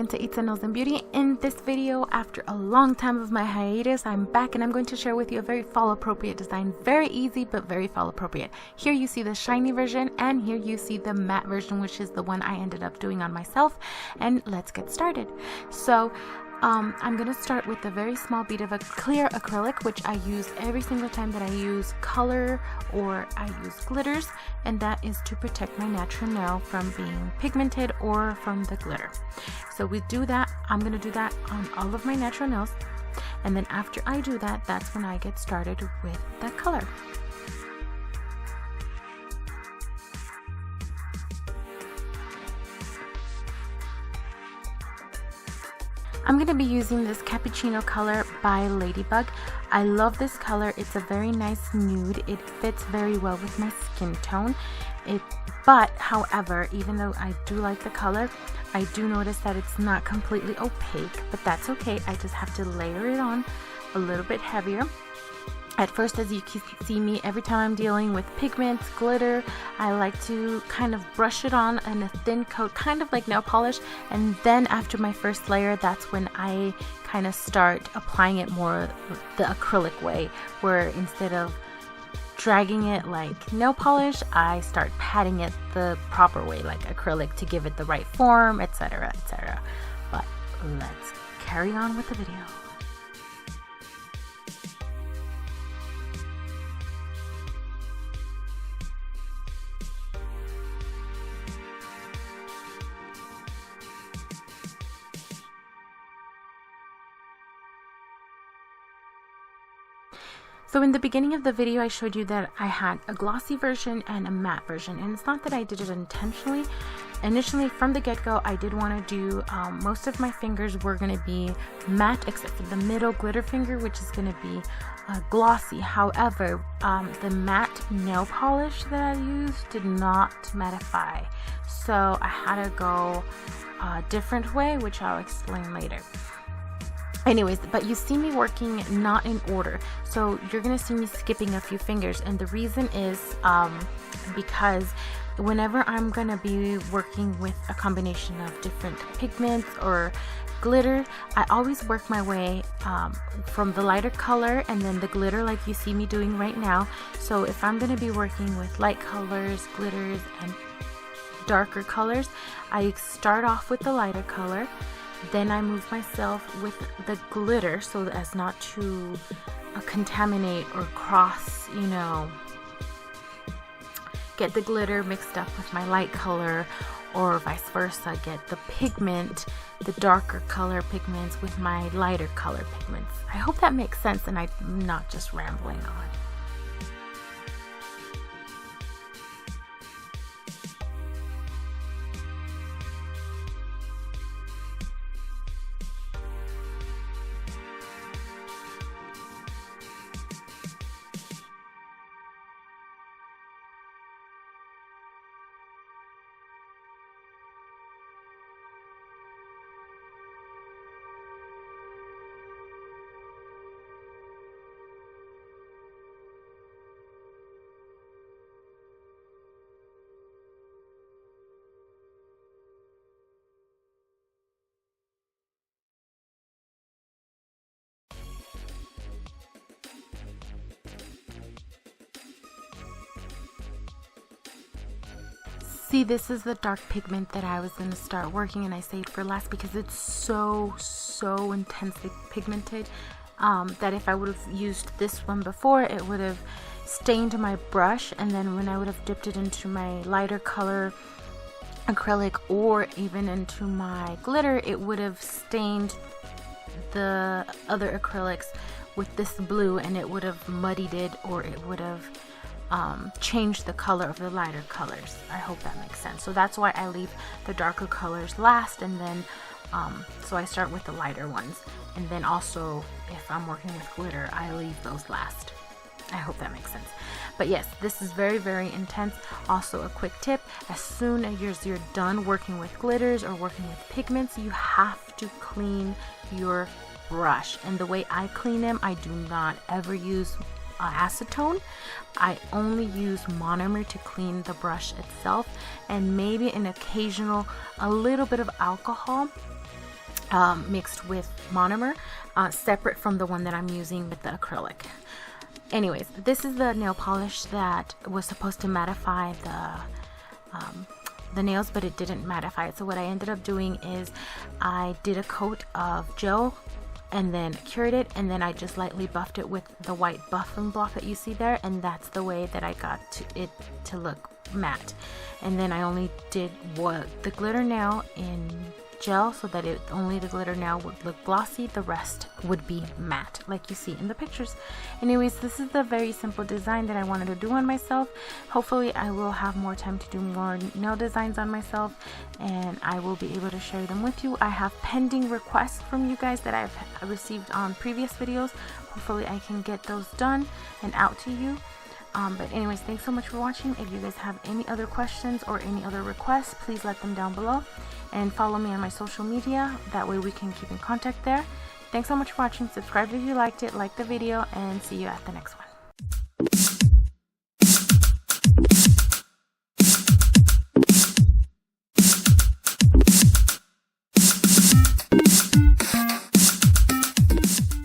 to ItzaNailsNBeaut. In this video, after a long time of my hiatus, I'm back and I'm going to share with you a very fall appropriate design. Very easy, but very fall appropriate. Here you see the shiny version and here you see the matte version, which is the one I ended up doing on myself. And let's get started. So I'm going to start with a very small bead of a clear acrylic, which I use every single time that I use color or I use glitters, and that is to protect my natural nail from being pigmented or from the glitter. So we do that. I'm going to do that on all of my natural nails, and then after I do that, that's when I get started with the color. I'm going to be using this cappuccino color by Ladybug. I love this color. It's a very nice nude. It fits very well with my skin tone. But however, even though I do like the color, I do notice that it's not completely opaque, but that's okay. I just have to layer it on a little bit heavier. At first, as you can see me, every time I'm dealing with pigments, glitter, I like to kind of brush it on in a thin coat, kind of like nail polish. And then after my first layer, that's when I kind of start applying it more the acrylic way, where instead of dragging it like nail polish, I start patting it the proper way, like acrylic, to give it the right form, etc., etc. But let's carry on with the video. So in the beginning of the video, I showed you that I had a glossy version and a matte version, and it's not that I did it intentionally. Initially, from the get-go, I did want to do, most of my fingers were going to be matte, except for the middle glitter finger, which is going to be glossy. However, the matte nail polish that I used did not mattify, so I had to go a different way, which I'll explain later. Anyways, but you see me working not in order, so you're gonna see me skipping a few fingers, and the reason is because whenever I'm gonna be working with a combination of different pigments or glitter, I always work my way from the lighter color and then the glitter, like you see me doing right now. So if I'm gonna be working with light colors, glitters, and darker colors, I start off with the lighter color. Then I move myself with the glitter so as not to contaminate or cross, get the glitter mixed up with my light color, or vice versa, get the pigment, the darker color pigments with my lighter color pigments. I hope that makes sense and I'm not just rambling on. See, this is the dark pigment that I was going to start working, and I saved for last because it's so intensely pigmented that if I would have used this one before, it would have stained my brush, and then when I would have dipped it into my lighter color acrylic or even into my glitter, it would have stained the other acrylics with this blue, and it would have muddied it, or it would have change the color of the lighter colors. I hope that makes sense. So that's why I leave the darker colors last, and then so I start with the lighter ones, and then also if I'm working with glitter, I leave those last. I hope that makes sense. But yes, this is very intense. Also, a quick tip: as soon as you're done working with glitters or working with pigments, you have to clean your brush. And the way I clean them, I do not ever use acetone. I only use monomer to clean the brush itself, and maybe an occasional a little bit of alcohol mixed with monomer, separate from the one that I'm using with the acrylic. Anyways, this is the nail polish that was supposed to mattify the nails, but it didn't mattify it. So what I ended up doing is I did a coat of gel and then cured it, and then I just lightly buffed it with the white buffing block that you see there, and that's the way that I got it to look matte. And then I only did the glitter nail in gel so that only the glitter nail would look glossy, the rest would be matte like you see in the pictures. Anyways, this is the very simple design that I wanted to do on myself. Hopefully I will have more time to do more nail designs on myself, and I will be able to share them with you. I have pending requests from you guys that I've received on previous videos. Hopefully I can get those done and out to you. But anyways, thanks so much for watching. If you guys have any other questions or any other requests, please let them down below, and follow me on my social media. That way we can keep in contact there. Thanks so much for watching. Subscribe if you liked it, like the video, and see you at the next one.